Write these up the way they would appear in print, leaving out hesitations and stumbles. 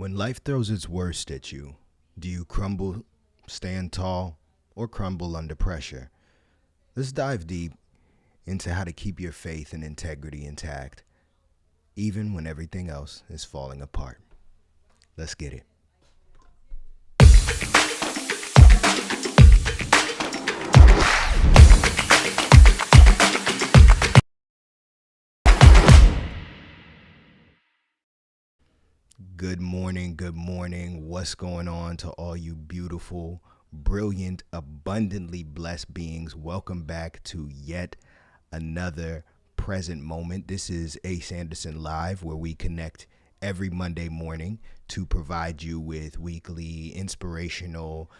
When life throws its worst at you, do you crumble, stand tall, or crumble under pressure? Let's dive deep into how to keep your faith and integrity intact, even when everything else is falling apart. Let's get it. Good morning, good morning. What's going on to all you beautiful, brilliant, abundantly blessed beings? Welcome back to yet another present moment. This is Ace Anderson Live, where we connect every Monday morning to provide you with weekly inspirational,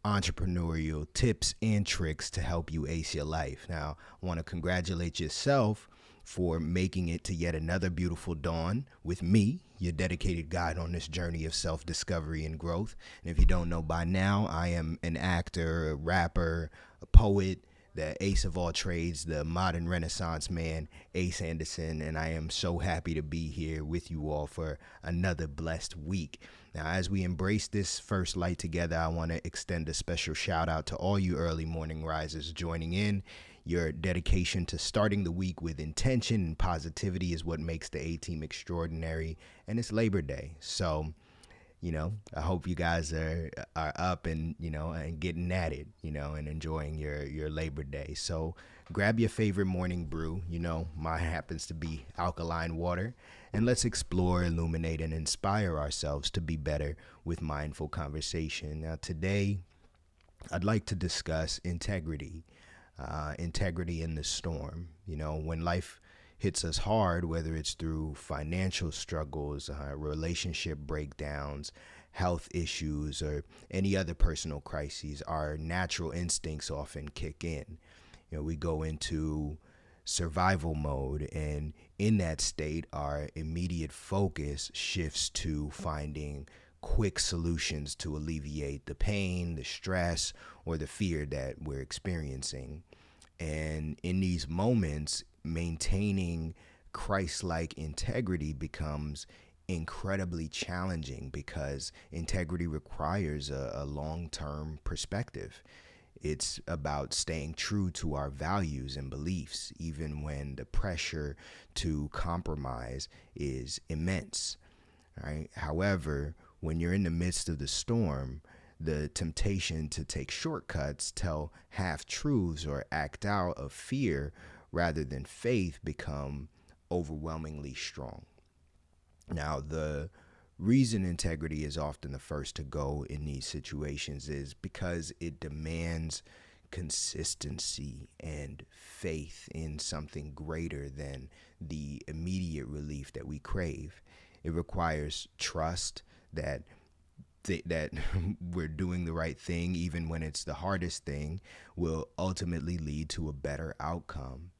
entrepreneurial tips and tricks to help you ace your life. Now, I want to congratulate yourself for making it to yet another beautiful dawn with me, your dedicated guide on this journey of self-discovery and growth. And if you don't know by now, I am an actor, a rapper, a poet, the ace of all trades, the modern Renaissance man, Ace Anderson, and I am so happy to be here with you all for another blessed week. Now, as we embrace this first light together, I want to extend a special shout out to all you early morning risers joining in. Your dedication to starting the week with intention and positivity is what makes the A-Team extraordinary, and it's Labor Day. So, I hope you guys are up and, and getting at it, and enjoying your Labor Day. So grab your favorite morning brew. Mine happens to be alkaline water, and let's explore, illuminate, and inspire ourselves to be better with mindful conversation. Now, today, I'd like to discuss integrity. Integrity in the storm. When life hits us hard, whether it's through financial struggles, relationship breakdowns, health issues, or any other personal crises, our natural instincts often kick in. We go into survival mode, and in that state, our immediate focus shifts to finding quick solutions to alleviate the pain, the stress, or the fear that we're experiencing. And in these moments, maintaining Christ-like integrity becomes incredibly challenging because integrity requires a long-term perspective. It's about staying true to our values and beliefs, even when the pressure to compromise is immense. Right? However, when you're in the midst of the storm, the temptation to take shortcuts, tell half-truths, or act out of fear rather than faith become overwhelmingly strong. Now, the reason integrity is often the first to go in these situations is because it demands consistency and faith in something greater than the immediate relief that we crave. It requires trust that we're doing the right thing, even when it's the hardest thing, will ultimately lead to a better outcome.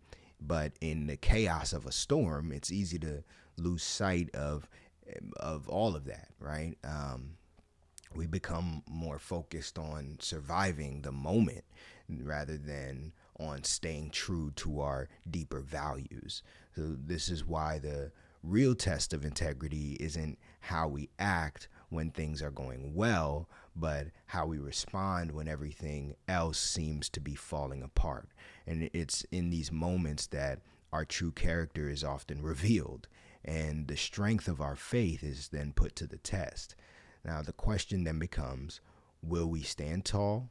But in the chaos of a storm, it's easy to lose sight of all of that, right? We become more focused on surviving the moment rather than on staying true to our deeper values. So this is why the real test of integrity isn't how we act when things are going well, but how we respond when everything else seems to be falling apart. And it's in these moments that our true character is often revealed, and the strength of our faith is then put to the test. Now, the question then becomes, will we stand tall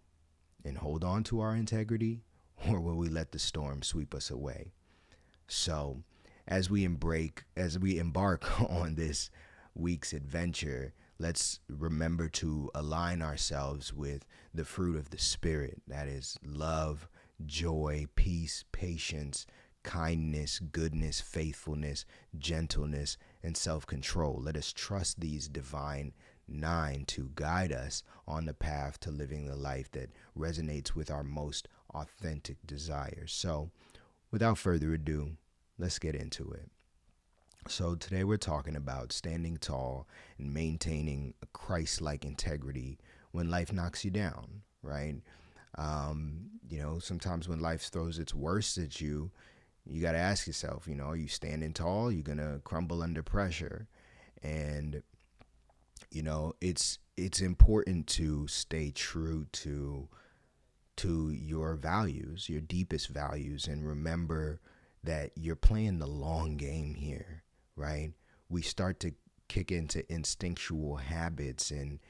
and hold on to our integrity, or will we let the storm sweep us away? So, as we embark on this week's adventure, let's remember to align ourselves with the fruit of the Spirit. That is love, joy, peace, patience, kindness, goodness, faithfulness, gentleness, and self-control. Let us trust these divine 9 to guide us on the path to living the life that resonates with our most authentic desires. So, without further ado, let's get into it. So today we're talking about standing tall and maintaining a Christ-like integrity when life knocks you down, right? Sometimes when life throws its worst at you, you got to ask yourself, are you standing tall? You're going to crumble under pressure. And It's important to stay true to your values, your deepest values, and remember that you're playing the long game here, right? We start to kick into instinctual habits and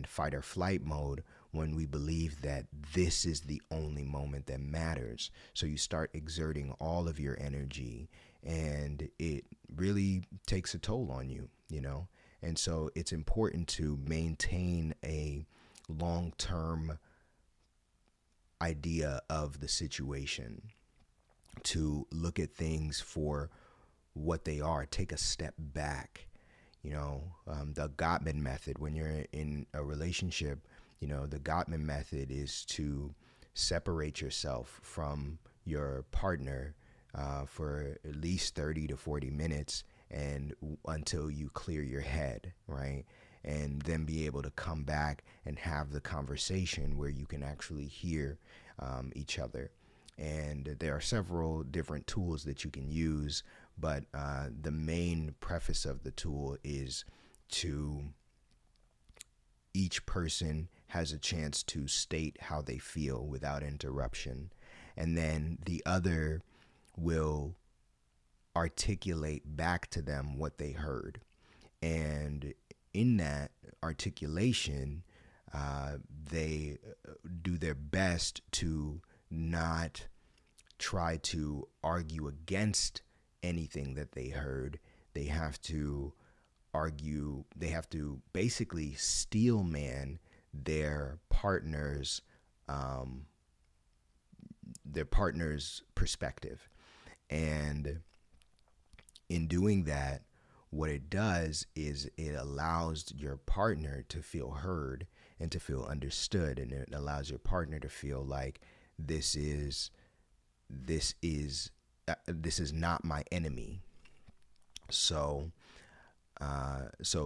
fight or flight mode when we believe that this is the only moment that matters. So you start exerting all of your energy, and it really takes a toll on you. And so it's important to maintain a long term idea of the situation, to look at things for what they are, take a step back. The Gottman method, when you're in a relationship, the Gottman method is to separate yourself from your partner for at least 30 to 40 minutes and until you clear your head, right? And then be able to come back and have the conversation where you can actually hear each other. And there are several different tools that you can use, but the main preface of the tool is to each person has a chance to state how they feel without interruption. And then the other will articulate back to them what they heard. And in that articulation, they do their best to not try to argue against anything that they heard. They have to basically steel man their partner's perspective. And in doing that, what it does is it allows your partner to feel heard and to feel understood, and it allows your partner to feel like this is not my enemy. So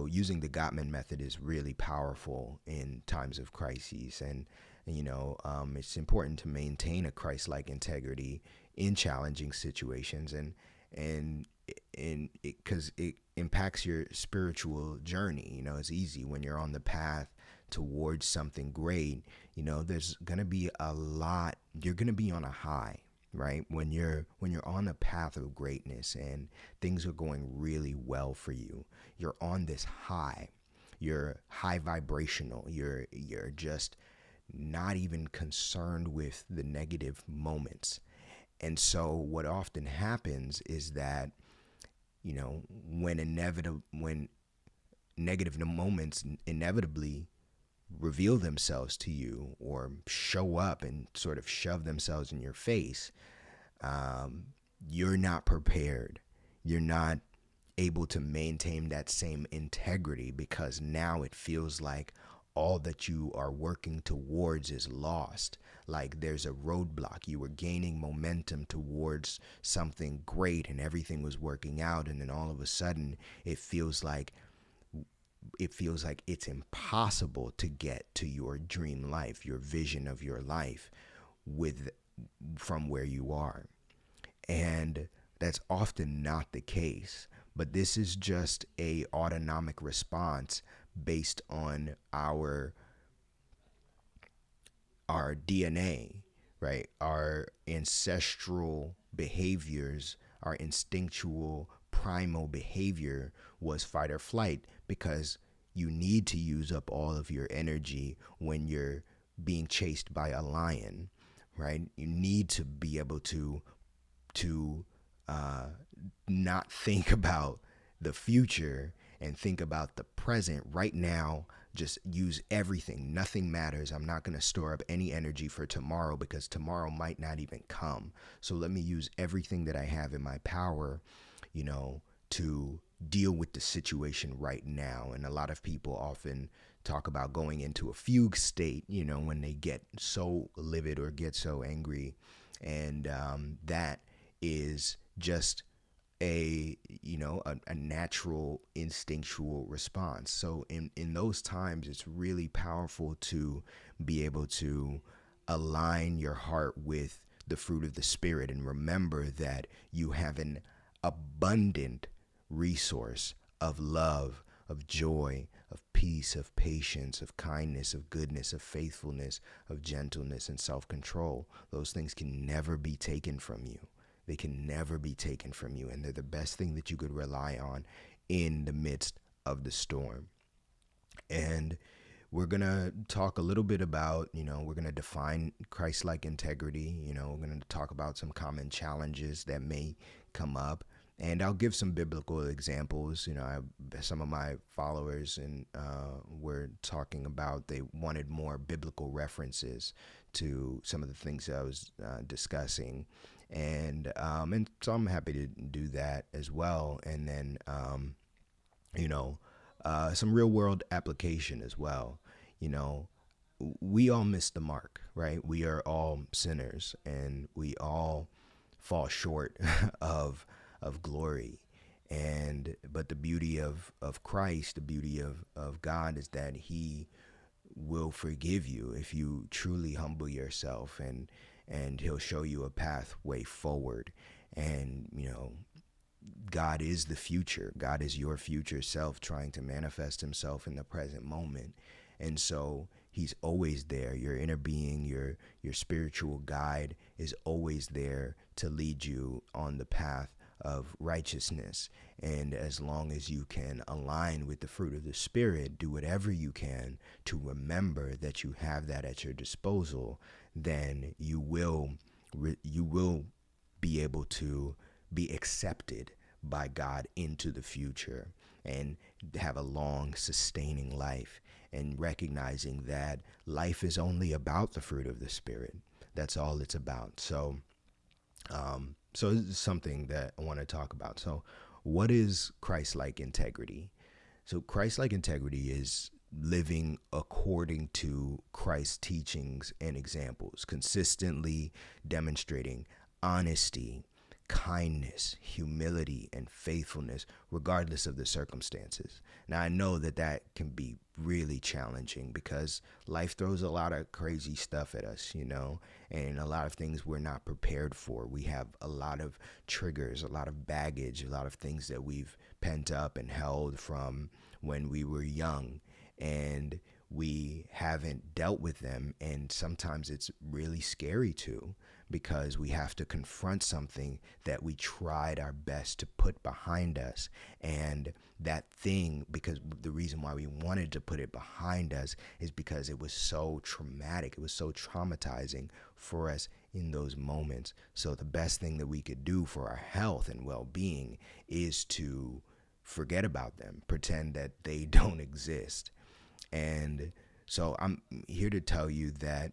using the Gottman method is really powerful in times of crises, and it's important to maintain a Christ-like integrity in challenging situations, and because it impacts your spiritual journey. It's easy when you're on the path towards something great. There's gonna be you're gonna be on a high, right? When you're on a path of greatness and things are going really well for you, you're on this high. You're high vibrational. You're just not even concerned with the negative moments. And so what often happens is that when negative moments inevitably reveal themselves to you or show up and sort of shove themselves in your face, you're not prepared. You're not able to maintain that same integrity, because now it feels like all that you are working towards is lost. Like there's a roadblock. You were gaining momentum towards something great and everything was working out, and then all of a sudden it feels like it's impossible to get to your dream life, your vision of your life from where you are. And that's often not the case, but this is just a autonomic response based on our DNA, right? Our ancestral behaviors, our instinctual primal behavior was fight or flight, because you need to use up all of your energy when you're being chased by a lion, right? You need to be able to not think about the future and think about the present right now. Just use everything. Nothing matters. I'm not going to store up any energy for tomorrow, because tomorrow might not even come. So let me use everything that I have in my power, to deal with the situation right now. And a lot of people often talk about going into a fugue state, when they get so livid or get so angry. And that is just a natural instinctual response. So in those times, it's really powerful to be able to align your heart with the fruit of the Spirit, and remember that you have an abundant resource of love, of joy, of peace, peace, of patience, of kindness, of goodness, of faithfulness, of gentleness, and self-control. Those things can never be taken from you. They can never be taken from you, and they're the best thing that you could rely on in the midst of the storm. And we're going to talk a little bit about, we're going to define Christ-like integrity. We're going to talk about some common challenges that may come up. And I'll give some biblical examples. Some of my followers and were talking about they wanted more biblical references to some of the things that I was discussing. And so I'm happy to do that as well. And then, some real world application as well. We all miss the mark, right? We are all sinners and we all fall short of glory. But the beauty of Christ, the beauty of God is that he will forgive you if you truly humble yourself, and he'll show you a pathway forward. And, God is the future. God is your future self trying to manifest himself in the present moment. And so he's always there. Your inner being, your spiritual guide is always there to lead you on the path of righteousness. And as long as you can align with the fruit of the Spirit, do whatever you can to remember that you have that at your disposal, then you will be able to be accepted by God into the future and have a long, sustaining life, and recognizing that life is only about the fruit of the Spirit. That's all it's about. So this is something that I want to talk about. So what is Christ-like integrity? So Christ-like integrity is living according to Christ's teachings and examples, consistently demonstrating honesty, kindness, humility, and faithfulness, regardless of the circumstances. Now, I know that can be really challenging because life throws a lot of crazy stuff at us, and a lot of things we're not prepared for. We have a lot of triggers, a lot of baggage, a lot of things that we've pent up and held from when we were young, and we haven't dealt with them. And sometimes it's really scary too, because we have to confront something that we tried our best to put behind us. And that thing, because the reason why we wanted to put it behind us is because it was so traumatic. It was so traumatizing for us in those moments. So the best thing that we could do for our health and well-being is to forget about them, pretend that they don't exist. And so I'm here to tell you that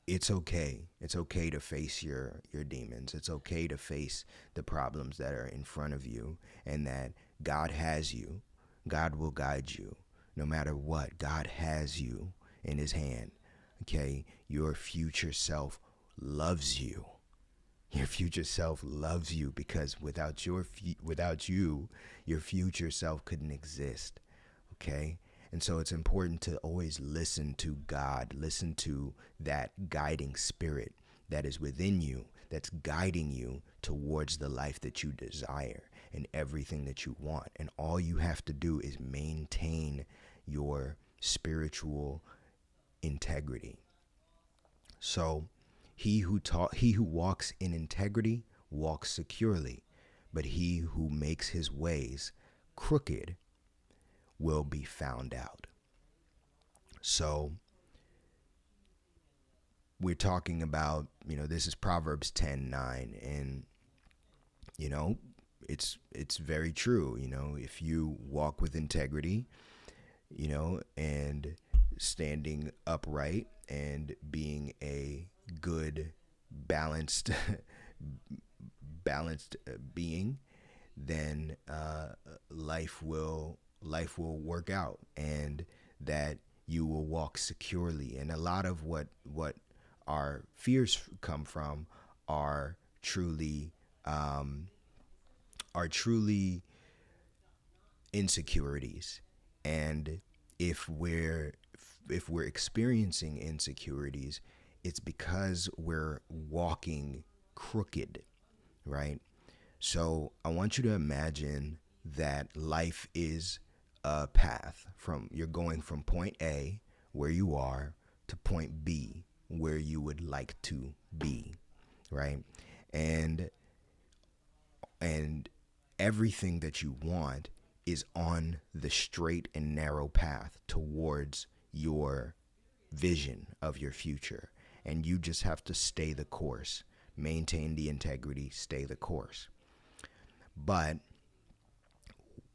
it's okay. It's okay to face your demons. It's okay to face the problems that are in front of you, and that God has you. God will guide you no matter what. God has you in his hand. Okay? Your future self loves you. Your future self loves you, because without you, your future self couldn't exist. Okay? And so it's important to always listen to God, listen to that guiding spirit that is within you, that's guiding you towards the life that you desire and everything that you want. And all you have to do is maintain your spiritual integrity. So he who walks in integrity walks securely, but he who makes his ways crooked will be found out. So we're talking about, this is Proverbs 10:9, and it's very true. If you walk with integrity, and standing upright and being a good balanced being, then life will work out, and that you will walk securely. And a lot of what our fears come from are truly insecurities. And if we're experiencing insecurities, it's because we're walking crooked, right? So I want you to imagine that life is a path you're going from point A, where you are, to point B, where you would like to be, right? And and everything that you want is on the straight and narrow path towards your vision of your future. And you just have to stay the course, maintain the integrity, stay the course. But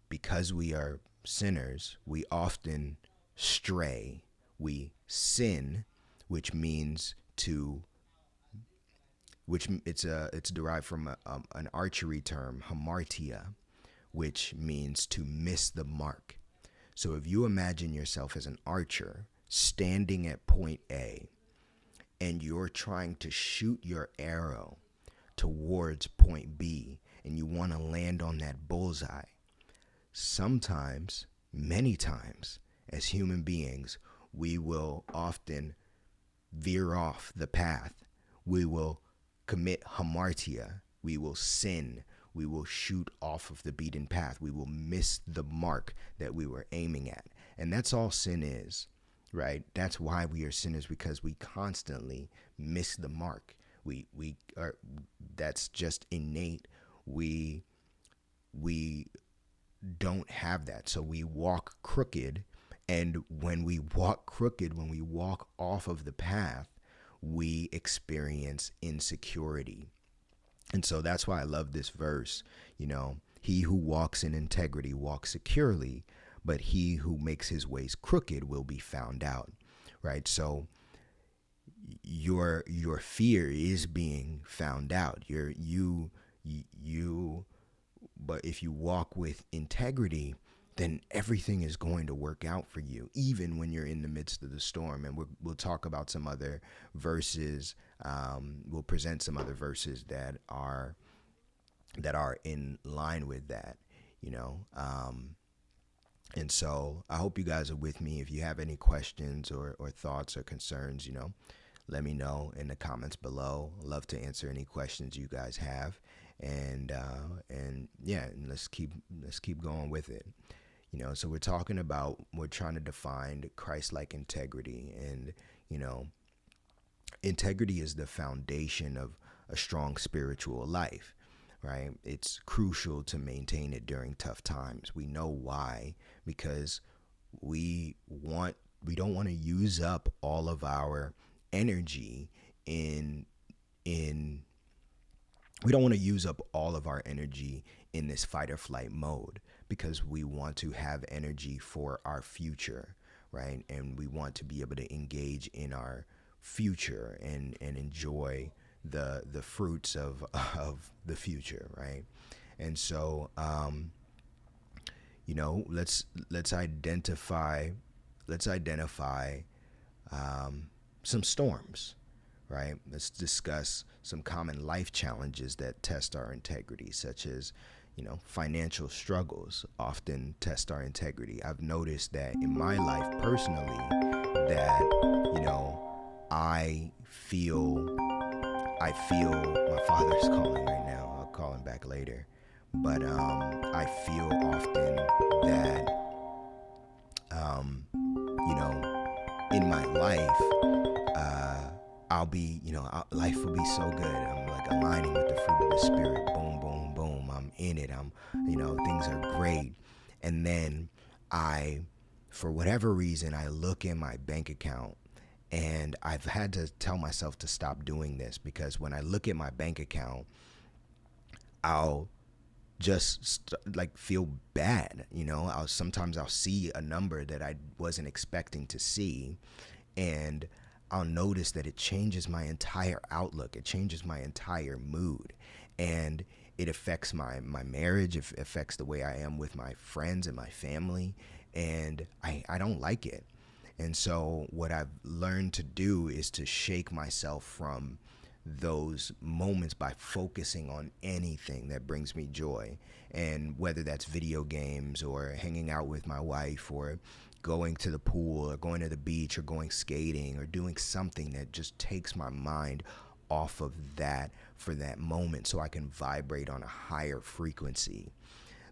because we are sinners, we often stray. We sin, which means to which it's derived from an archery term, hamartia, which means to miss the mark. So if you imagine yourself as an archer standing at point A and you're trying to shoot your arrow towards point B and you want to land on that bullseye, sometimes, many times, as human beings, we will often veer off the path. We will commit hamartia. We will sin. We will shoot off of the beaten path. We will miss the mark that we were aiming at. And that's all sin is, right? That's why we are sinners, because we constantly miss the mark. We are, that's just innate. We don't have that. So we walk crooked. And when we walk crooked, when we walk off of the path, we experience insecurity. And so that's why I love this verse. He who walks in integrity walks securely, but he who makes his ways crooked will be found out, right? So your fear is being found out. But if you walk with integrity, then everything is going to work out for you, even when you're in the midst of the storm. And we'll talk about some other verses. We'll present some other verses that are in line with that, and so I hope you guys are with me. If you have any questions or thoughts or concerns, let me know in the comments below. I'd love to answer any questions you guys have. And let's keep going with it. So we're trying to define Christ-like integrity, and integrity is the foundation of a strong spiritual life, right? It's crucial to maintain it during tough times. We know why, because we don't want to use up all of our energy in we don't want to use up all of our energy in this fight or flight mode, because we want to have energy for our future, right? And we want to be able to engage in our future and enjoy the fruits of the future, right? And so let's identify some storms, right? Let's discuss some common life challenges that test our integrity, such as financial struggles often test our integrity. I've noticed that in my life personally that I feel my father's calling right now. I'll call him back later. But I feel often that in my life life will be so good. I'm like aligning with the fruit of the spirit. Boom, boom, boom. I'm in it. Things are great. And then for whatever reason, I look in my bank account, and I've had to tell myself to stop doing this, because when I look at my bank account, I'll just feel bad. Sometimes I'll see a number that I wasn't expecting to see, and I'll notice that it changes my entire outlook. It changes my entire mood, and it affects my marriage. It affects the way I am with my friends and my family, and I don't like it. And so what I've learned to do is to shake myself from those moments by focusing on anything that brings me joy. And whether that's video games or hanging out with my wife or going to the pool or going to the beach or going skating or doing something that just takes my mind off of that for that moment, so I can vibrate on a higher frequency.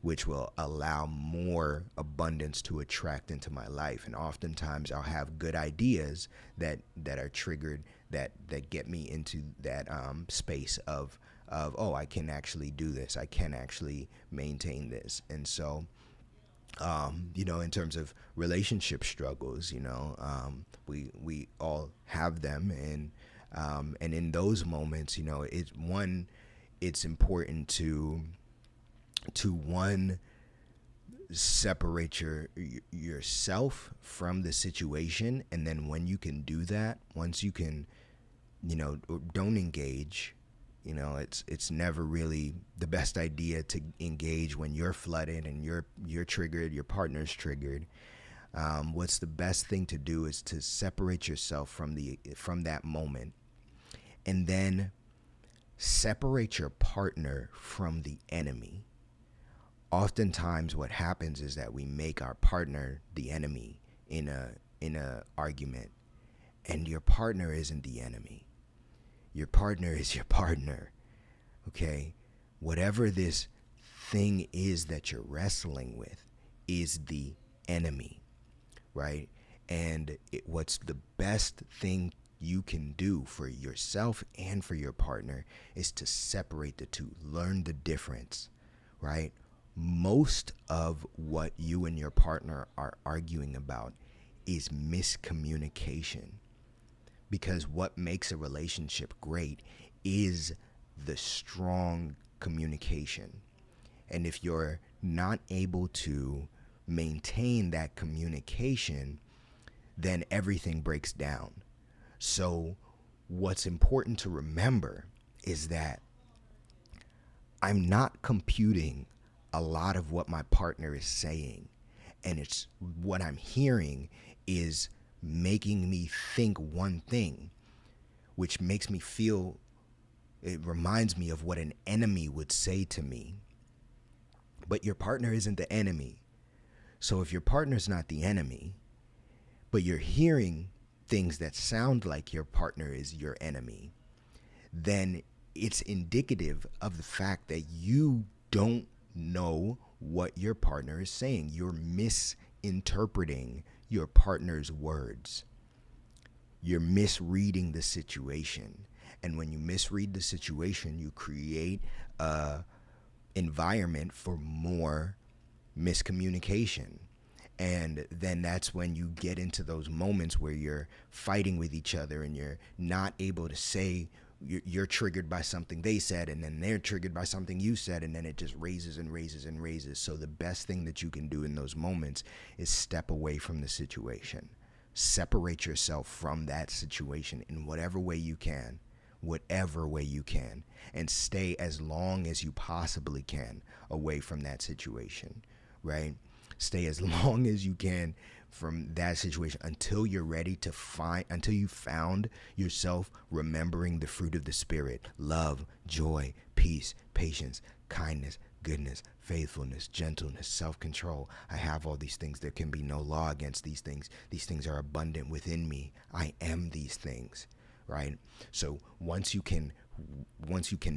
which will allow more abundance to attract into my life. And oftentimes I'll have good ideas that are triggered, that get me into that space of oh, I can actually do this, I can actually maintain this. And so in terms of relationship struggles, we all have them, and in those moments, it's important to one, separate yourself from the situation. And then when you can do that, once you can, don't engage. It's never really the best idea to engage when you're flooded and you're triggered, your partner's triggered. What's the best thing to do is to separate yourself from that moment, and then separate your partner from the enemy. Oftentimes what happens is that we make our partner the enemy in a argument, and your partner isn't the enemy. Your partner is your partner. Okay? Whatever this thing is that you're wrestling with is the enemy, right? And what's the best thing you can do for yourself and for your partner is to separate the two. Learn the difference, right? Most of what you and your partner are arguing about is miscommunication. Because what makes a relationship great is the strong communication. And if you're not able to maintain that communication, then everything breaks down. So what's important to remember is that I'm not computing a lot of what my partner is saying, and it's what I'm hearing is making me think one thing, which makes me feel, it reminds me of what an enemy would say to me. But your partner isn't the enemy. So if your partner's not the enemy, but you're hearing things that sound like your partner is your enemy, then it's indicative of the fact that you don't know what your partner is saying. You're misinterpreting your partner's words. You're misreading the situation. And when you misread the situation, you create a environment for more miscommunication. And then that's when you get into those moments where you're fighting with each other and you're not able to say, you're triggered by something they said, and then they're triggered by something you said, and then it just raises and raises and raises. So the best thing that you can do in those moments is step away from the situation. Separate yourself from that situation in whatever way you can, and stay as long as you possibly can away from that situation, right? Stay as long as you can from that situation until you're ready to until you found yourself remembering the fruit of the Spirit: love, joy, peace, patience, kindness, goodness, faithfulness, gentleness, self-control. I have all these things. There can be no law against these things. These things are abundant within me. I am these things, right? So once you can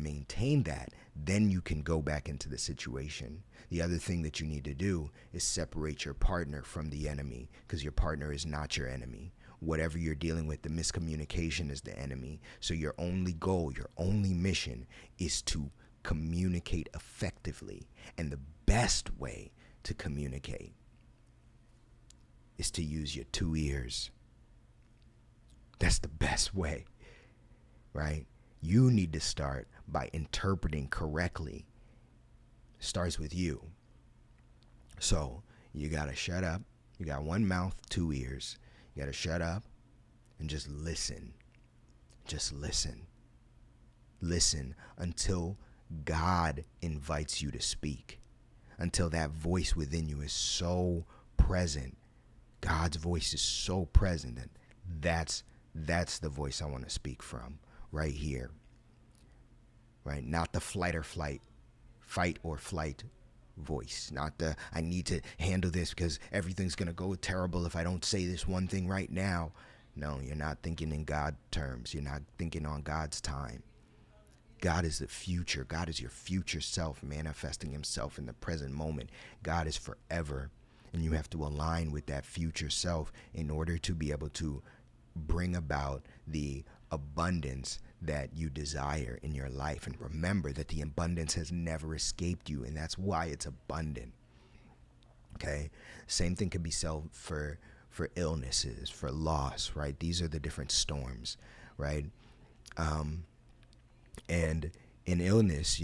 maintain that, then you can go back into the situation. The other thing that you need to do is separate your partner from the enemy, because your partner is not your enemy. Whatever you're dealing with, the miscommunication is the enemy. So your only goal, your only mission is to communicate effectively. And the best way to communicate is to use your 2 ears. That's the best way, right? You need to start by interpreting correctly. Starts with you. So you gotta shut up. You got one mouth, 2 ears. You gotta shut up and just listen. Just listen. Listen until God invites you to speak. Until that voice within you is so present. God's voice is so present that that's the voice I want to speak from right here. Right? Not the fight or flight voice. Not the, I need to handle this because everything's going to go terrible if I don't say this one thing right now. No, you're not thinking in God terms. You're not thinking on God's time. God is the future. God is your future self manifesting himself in the present moment. God is forever. And you have to align with that future self in order to be able to bring about the abundance that you desire in your life. And remember that the abundance has never escaped you, and that's why it's abundant. Okay? Same thing can be said for illnesses, for loss, right? These are the different storms, right? And in illness,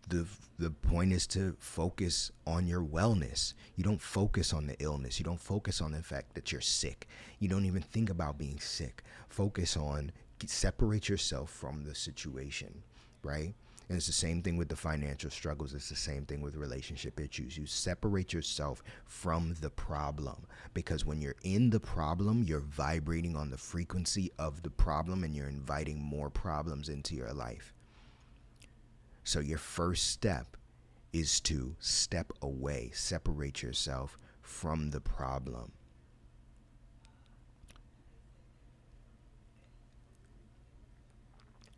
the point is to focus on your wellness. You don't focus on the illness. You don't focus on the fact that you're sick. You don't even think about being sick. Focus on, separate yourself from the situation, right? And it's the same thing with the financial struggles. It's the same thing with relationship issues. You separate yourself from the problem, because when you're in the problem, you're vibrating on the frequency of the problem and you're inviting more problems into your life. So your first step is to step away, separate yourself from the problem.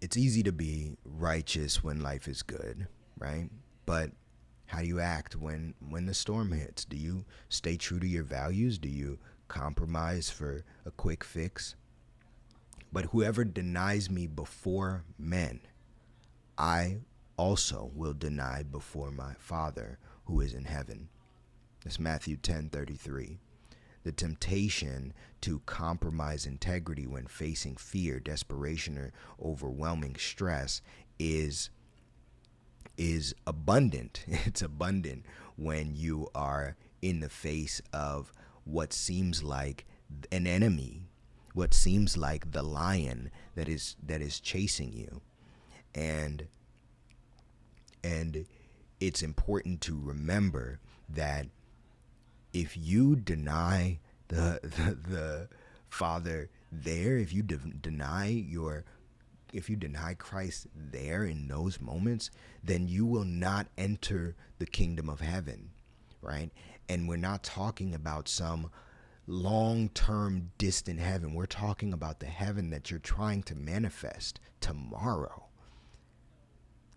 It's easy to be righteous when life is good, right? But how do you act when the storm hits? Do you stay true to your values? Do you compromise for a quick fix? But whoever denies me before men, I also will deny before my Father who is in heaven. That's Matthew 10:33. The temptation to compromise integrity when facing fear, desperation, or overwhelming stress is abundant. It's abundant when you are in the face of what seems like an enemy, what seems like the lion that is chasing you. And it's important to remember that if you deny the Father there, if you deny Christ there in those moments, then you will not enter the kingdom of heaven, right? And we're not talking about some long-term distant heaven. We're talking about the heaven that you're trying to manifest tomorrow.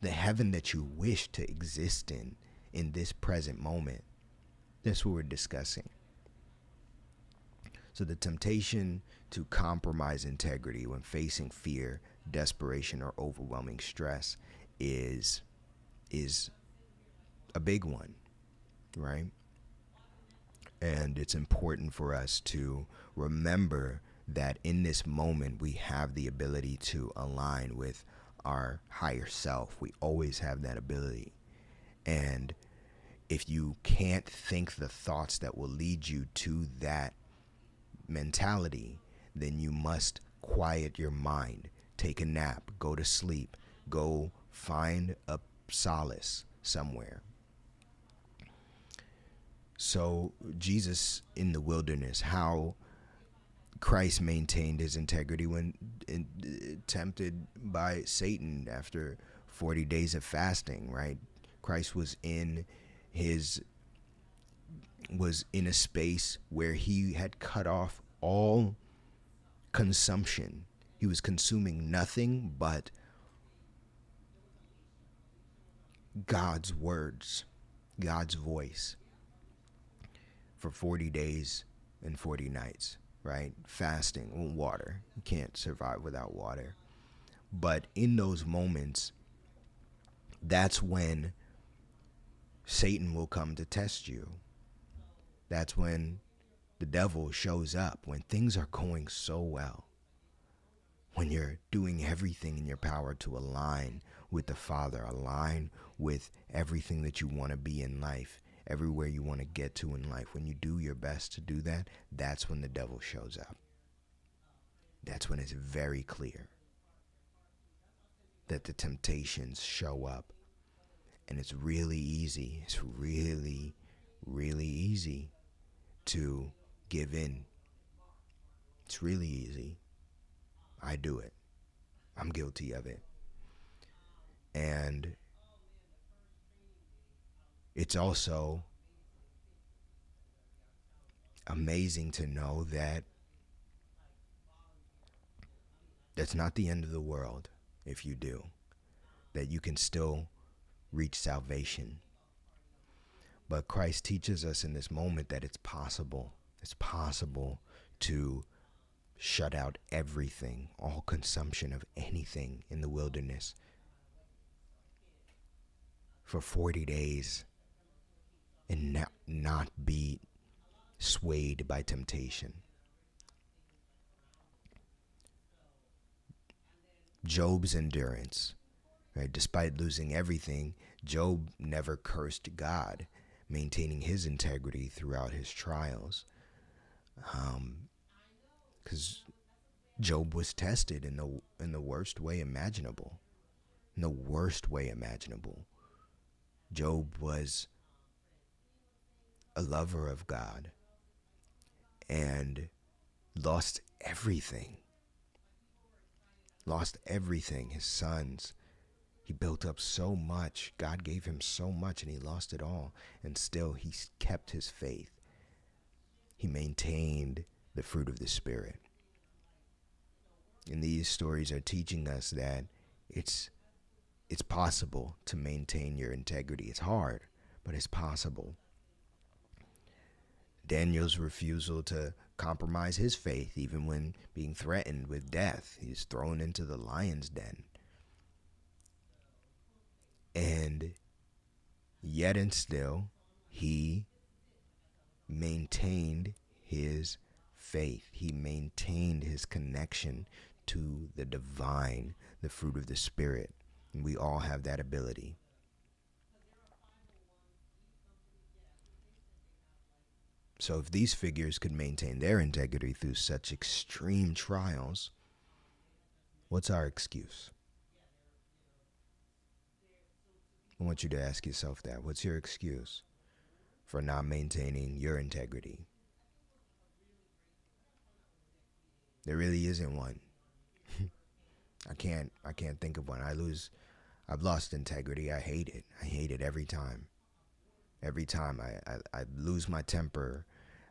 The heaven that you wish to exist in this present moment. That's what we're discussing. So the temptation to compromise integrity when facing fear, desperation, or overwhelming stress is a big one, right? And it's important for us to remember that in this moment we have the ability to align with our higher self. We always have that ability. And if you can't think the thoughts that will lead you to that mentality, then you must quiet your mind, take a nap, go to sleep, go find a solace somewhere. So Jesus in the wilderness, how Christ maintained his integrity when tempted by Satan after 40 days of fasting, right? Christ was in a space where he had cut off all consumption. He was consuming nothing but God's words, God's voice for 40 days and 40 nights, right? Fasting, water. You can't survive without water. But in those moments, that's when Satan will come to test you. That's when the devil shows up, when things are going so well, when you're doing everything in your power to align with the Father, align with everything that you want to be in life, everywhere you want to get to in life. When you do your best to do that, that's when the devil shows up. That's when it's very clear that the temptations show up. And it's really easy. It's really, really easy to give in. It's really easy. I do it. I'm guilty of it. And it's also amazing to know that that's not the end of the world if you do. that you can still reach salvation. But Christ teaches us in this moment that it's possible. It's possible to shut out everything, all consumption of anything in the wilderness for 40 days and not be swayed by temptation. Job's endurance, right? Despite losing everything, Job never cursed God, maintaining his integrity throughout his trials. Because Job was tested in the worst way imaginable. In the worst way imaginable. Job was a lover of God and lost everything. Lost everything. His sons. He built up so much. God gave him so much and he lost it all. And still he kept his faith. He maintained the fruit of the Spirit. And these stories are teaching us that it's possible to maintain your integrity. It's hard, but it's possible. Daniel's refusal to compromise his faith, even when being threatened with death, he's thrown into the lion's den. And yet and still, he maintained his faith. He maintained his connection to the divine, the fruit of the Spirit. And we all have that ability. So if these figures could maintain their integrity through such extreme trials, what's our excuse? I want you to ask yourself that. What's your excuse for not maintaining your integrity? There really isn't one. I can't think of one. I've lost integrity. I hate it. I hate it every time. Every time I lose my temper,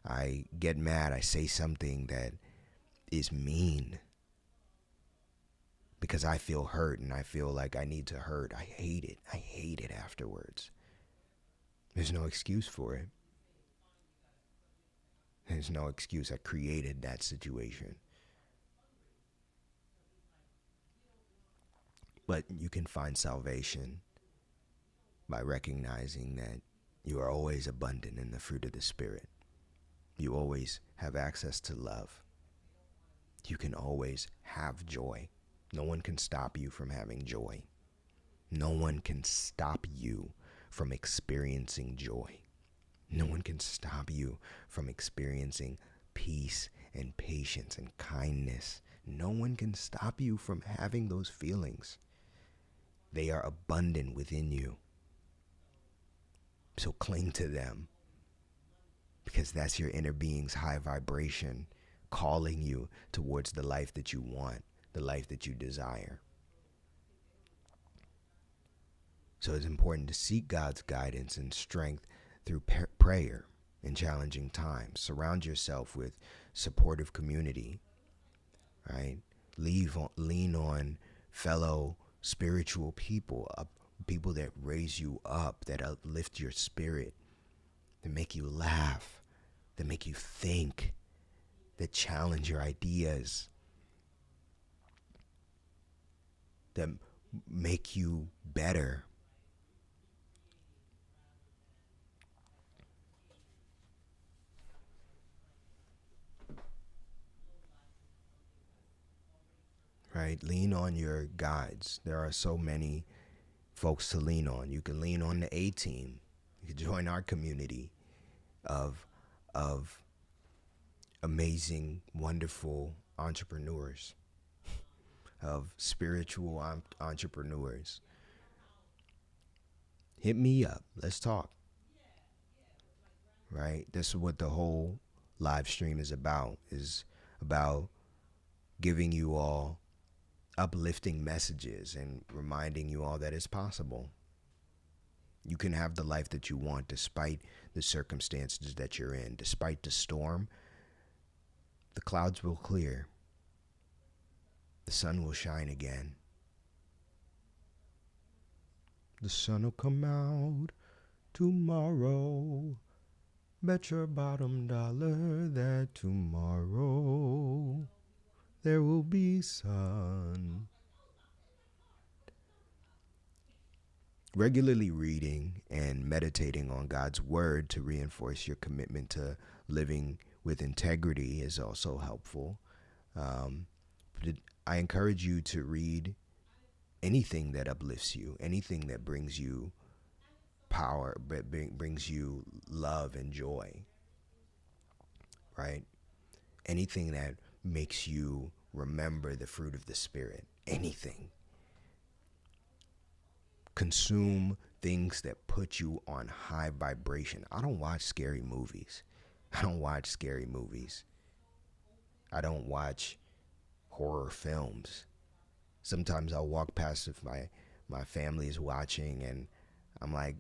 I get mad, I say something that is mean because I feel hurt and I feel like I need to hurt. I hate it. I hate it afterwards. There's no excuse for it. There's no excuse. I created that situation. But you can find salvation by recognizing that you are always abundant in the fruit of the Spirit. You always have access to love. You can always have joy. No one can stop you from having joy. No one can stop you from experiencing joy. No one can stop you from experiencing peace and patience and kindness. No one can stop you from having those feelings. They are abundant within you. So cling to them, because that's your inner being's high vibration calling you towards the life that you want, the life that you desire. So it's important to seek God's guidance and strength through prayer in challenging times. Surround yourself with supportive community, right? Lean on fellow spiritual people, people that raise you up, that uplift your spirit, that make you laugh, that make you think, that challenge your ideas, that make you better. Right? Lean on your guides. There are so many folks to lean on. You can lean on the A-Team. You can join our community of amazing, wonderful entrepreneurs, of spiritual entrepreneurs. Hit me up. Let's talk. Right? This is what the whole live stream is about giving you all uplifting messages and reminding you all that it's possible. You can have the life that you want despite the circumstances that you're in. Despite the storm, the clouds will clear. The sun will shine again. The sun'll come out tomorrow. Bet your bottom dollar that tomorrow there will be sun. Regularly reading and meditating on God's Word to reinforce your commitment to living with integrity is also helpful. But I encourage you to read anything that uplifts you, anything that brings you power, but brings you love and joy, right? Anything that makes you remember the fruit of the Spirit, anything. Consume things that put you on high vibration. I don't watch scary movies. I don't watch horror films. Sometimes I'll walk past if my family is watching, and I'm like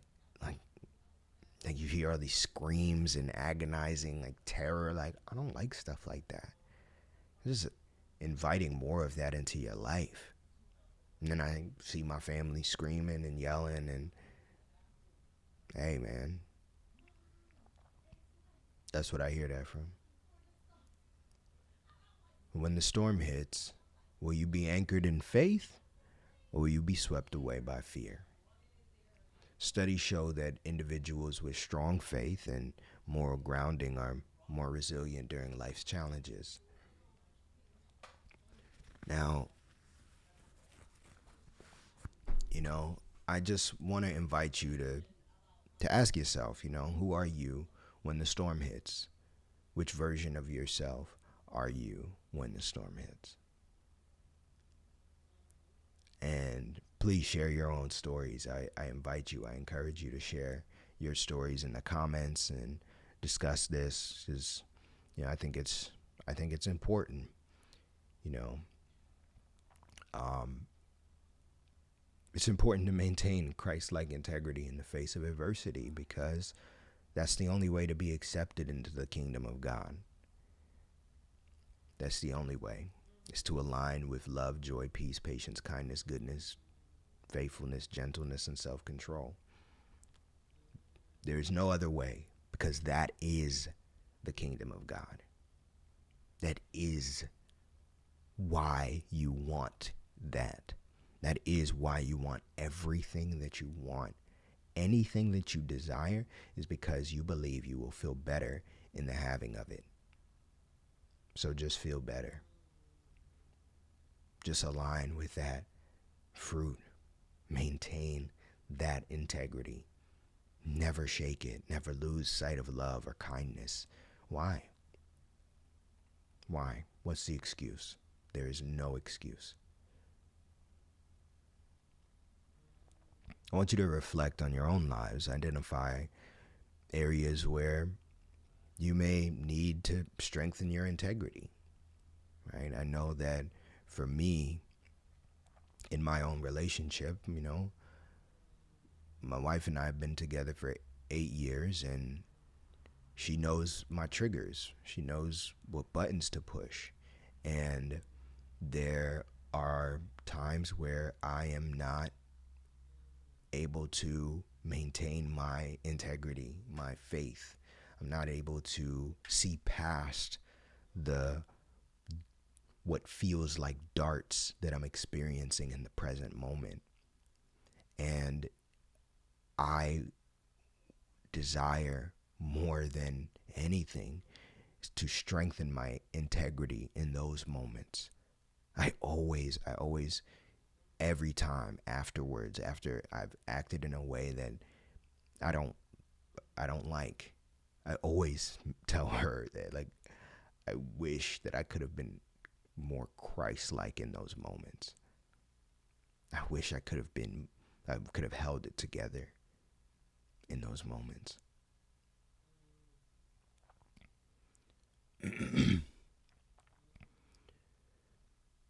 you hear all these screams and agonizing terror. I don't like stuff like that. Just inviting more of that into your life. And then I see my family screaming and yelling, and hey, man, that's what I hear that from. When the storm hits, will you be anchored in faith, or will you be swept away by fear? Studies show that individuals with strong faith and moral grounding are more resilient during life's challenges. Now, I just want to invite you to ask yourself, who are you when the storm hits? Which version of yourself are you when the storm hits? And please share your own stories. I invite you, I encourage you to share your stories in the comments and discuss this, because I think it's important. It's important to maintain Christ-like integrity in the face of adversity, because that's the only way to be accepted into the kingdom of God. That's the only way, is to align with love, joy, peace, patience, kindness, goodness, faithfulness, gentleness, and self-control. There is no other way, because that is the kingdom of God. That is why you want that. That is why you want everything that you want. Anything that you desire is because you believe you will feel better in the having of it. So just feel better. Just align with that fruit. Maintain that integrity. Never shake it. Never lose sight of love or kindness. Why? Why? What's the excuse? There is no excuse. I want you to reflect on your own lives. Identify areas where you may need to strengthen your integrity, right? I know that for me, in my own relationship, my wife and I have been together for 8 years, and she knows my triggers. She knows what buttons to push. And there are times where I am not able to maintain my integrity, my faith. I'm not able to see past what feels like darts that I'm experiencing in the present moment. And I desire more than anything to strengthen my integrity in those moments. I always, every time afterwards, after I've acted in a way that I don't like, I always tell her that I wish that I could have been more Christ-like in those moments. I wish I could have held it together in those moments.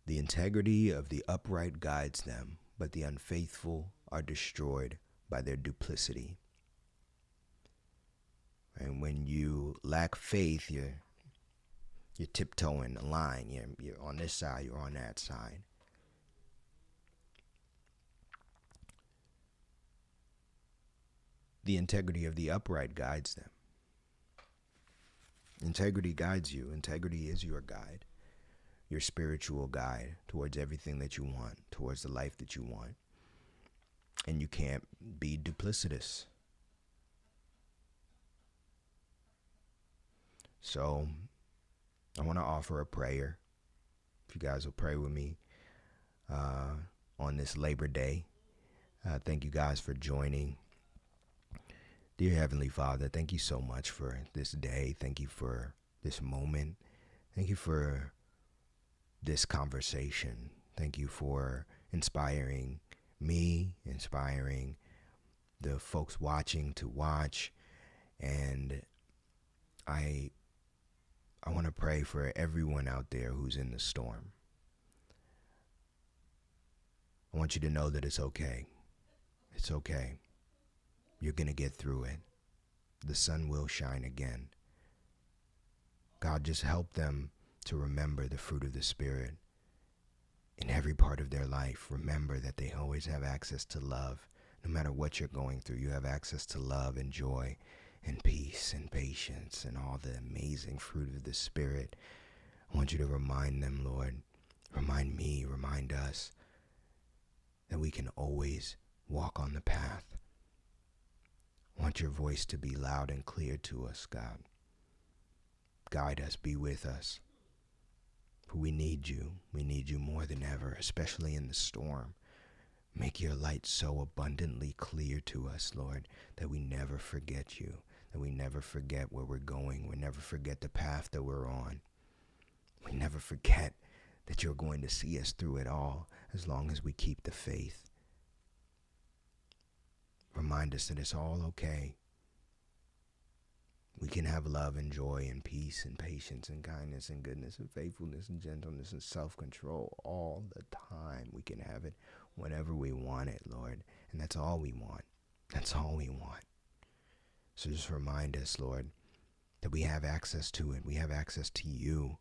The integrity of the upright guides them, but the unfaithful are destroyed by their duplicity. And when you lack faith, you're tiptoeing the line. You're on this side, you're on that side. The integrity of the upright guides them. Integrity guides you. Integrity is your guide, your spiritual guide towards everything that you want, towards the life that you want. And you can't be duplicitous. So I want to offer a prayer. If you guys will pray with me on this Labor Day. Thank you guys for joining. Dear Heavenly Father, thank you so much for this day. Thank you for this moment. Thank you for this conversation. Thank you for inspiring me, inspiring the folks watching to watch. And I want to pray for everyone out there who's in the storm. I want you to know that it's okay. It's okay. You're going to get through it. The sun will shine again. God, just help them to remember the fruit of the Spirit in every part of their life. Remember that they always have access to love. No matter what you're going through, you have access to love and joy and peace and patience and all the amazing fruit of the Spirit. I want you to remind them, Lord. Remind me, remind us that we can always walk on the path. I want your voice to be loud and clear to us, God. Guide us, be with us. For we need you. We need you more than ever, especially in the storm. Make your light so abundantly clear to us, Lord, that we never forget you, that we never forget where we're going. We never forget the path that we're on. We never forget that you're going to see us through it all as long as we keep the faith. Remind us that it's all okay. We can have love and joy and peace and patience and kindness and goodness and faithfulness and gentleness and self-control all the time. We can have it whenever we want it, Lord. And that's all we want. That's all we want. So just remind us, Lord, that we have access to it. We have access to you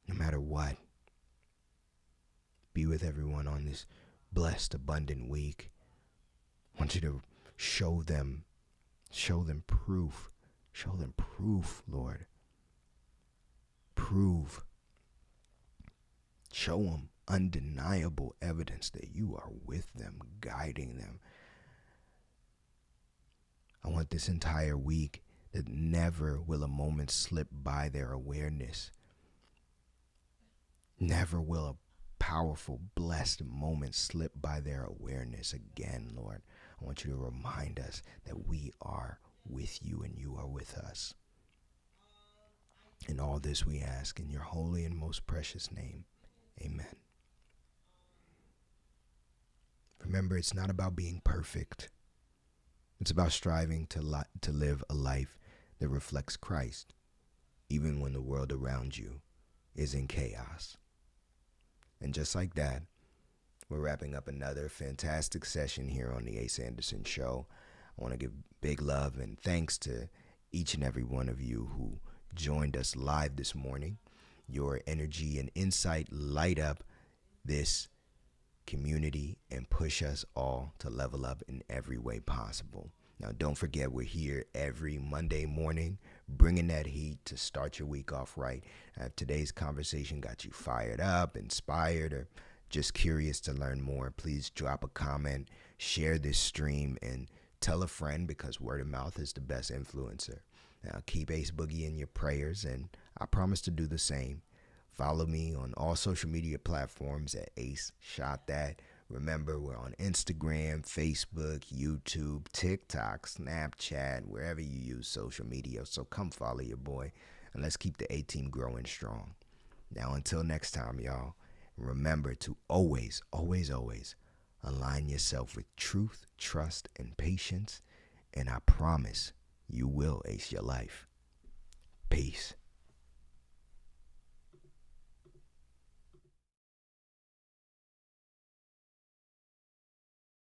no matter what. Be with everyone on this blessed, abundant week. I want you to show them proof. Show them proof, Lord. Prove. Show them undeniable evidence that you are with them, guiding them. I want this entire week that never will a moment slip by their awareness. Never will a powerful, blessed moment slip by their awareness again, Lord. I want you to remind us that we are with you and you are with us. In all this we ask in your holy and most precious name. Amen. Remember, it's not about being perfect. It's about striving to live a life that reflects Christ, even when the world around you is in chaos. And just like that, we're wrapping up another fantastic session here on the Ace Anderson Show. I want to give big love and thanks to each and every one of you who joined us live this morning. Your energy and insight light up this community and push us all to level up in every way possible. Now, don't forget, we're here every Monday morning, bringing that heat to start your week off right. If today's conversation got you fired up, inspired, or just curious to learn more, please drop a comment, share this stream, and tell a friend, because word of mouth is the best influencer. Now, keep Ace Boogie in your prayers, and I promise to do the same. Follow me on all social media platforms at Ace Shot That. Remember, we're on Instagram, Facebook, YouTube, TikTok, Snapchat, wherever you use social media. So come follow your boy, and let's keep the A-Team growing strong. Now, until next time, y'all, remember to always, always, always align yourself with truth, trust, and patience, and I promise you will ace your life. Peace.